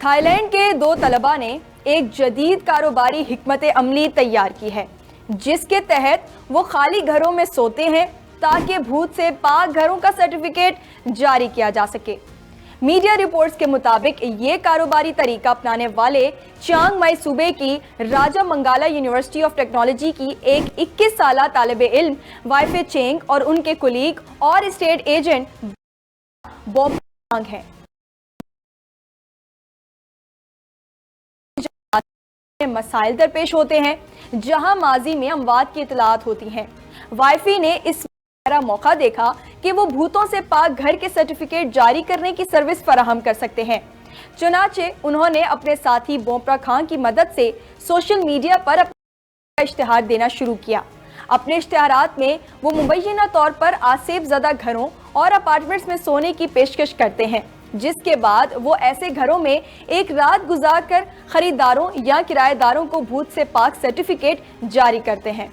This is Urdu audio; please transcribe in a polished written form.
تھائی لینڈ کے 2 طلبہ نے ایک جدید کاروباری حکمت عملی تیار کی ہے جس کے تحت وہ خالی گھروں میں سوتے ہیں تاکہ بھوت سے پاک گھروں کا سرٹیفکیٹ جاری کیا جا سکے۔ میڈیا رپورٹس کے مطابق یہ کاروباری طریقہ اپنانے والے چیانگ مائی صوبے کی راجہ منگالا یونیورسٹی آف ٹیکنالوجی کی ایک 21 سالہ طالب علم وائی فے چینگ اور ان کے کولیگ اور اسٹیٹ ایجنٹ بومپانگ ہیں۔ مسائل درپیش ہوتے ہیں جہاں ماضی میں اموات کی اطلاعات ہوتی ہیں۔ وائی فی نے اس موقع دیکھا کہ وہ بھوتوں سے پاک گھر کے سرٹیفکیٹ جاری کرنے کی سروس فراہم کر سکتے ہیں۔ چنانچہ انہوں نے اپنے ساتھی بومپرا خان کی مدد سے سوشل میڈیا پر اپنا اشتہار دینا شروع کیا۔ اپنے اشتہارات میں وہ مبینہ طور پر آسیب زدہ گھروں اور اپارٹمنٹس میں سونے کی پیشکش کرتے ہیں، جس کے بعد وہ ایسے گھروں میں ایک رات گزار کر خریداروں یا کرایہ داروں کو بھوت سے پاک سرٹیفکیٹ جاری کرتے ہیں۔